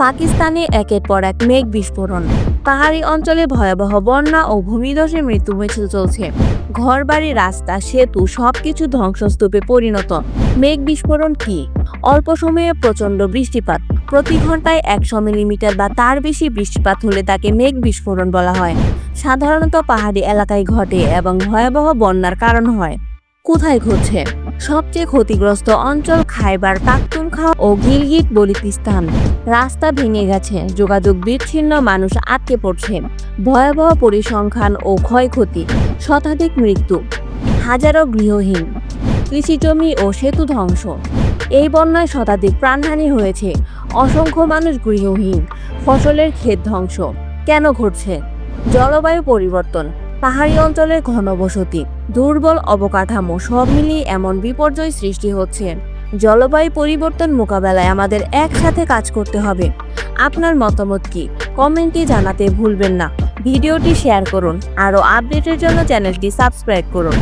পাকিস্তানে একের পর এক মেঘ বিস্ফোরণ। পাহাড়ি অঞ্চলে ভয়াবহ বন্যা ও ভূমিধসে মৃত্যু মিছিল চলছে। ঘরবাড়ি, রাস্তা, সেতু সবকিছু ধ্বংসস্তূপে পরিণত। মেঘ বিস্ফোরণ কি? অল্প সময়ে প্রচণ্ড বৃষ্টিপাত। প্রতি ঘন্টায় 100 মিলিমিটার বা তার বেশি বৃষ্টিপাত হলে তাকে মেঘ বিস্ফোরণ বলা হয়। সাধারণত পাহাড়ি এলাকায় ঘটে এবং ভয়াবহ বন্যার কারণ হয়। কোথায় ঘটছে? সবচেয়ে ক্ষতিগ্রস্ত অঞ্চল খাইবার পাখতুনখোয়া ও গিলগিট বলতিস্তান। রাস্তা ভেঙে গেছে, যোগাযোগ বিচ্ছিন্ন, মানুষ আটকে পড়ছে। ভয়াবহ পরিসংখ্যান ও ক্ষয়ক্ষতি, শতাধিক মৃত্যু, হাজারো গৃহহীন, কৃষিজমি ও সেতু ধ্বংস। এই বন্যায় শতাধিক প্রাণহানি হয়েছে, অসংখ্য মানুষ গৃহহীন, ফসলের ক্ষেত ধ্বংস। কেন ঘটছে? জলবায়ু পরিবর্তন, পাহাড়ি অঞ্চলের ঘনবসতি, দুর্বল অবকাঠামো সব মিলিয়ে এমন বিপর্যয় সৃষ্টি হচ্ছে। জলবায়ু পরিবর্তন মোকাবেলায় আমাদের একসাথে কাজ করতে হবে। আপনার মতামত কি? কমেন্টে জানাতে ভুলবেন না। ভিডিওটি শেয়ার করুন। আরও আপডেটের জন্য চ্যানেলটি সাবস্ক্রাইব করুন।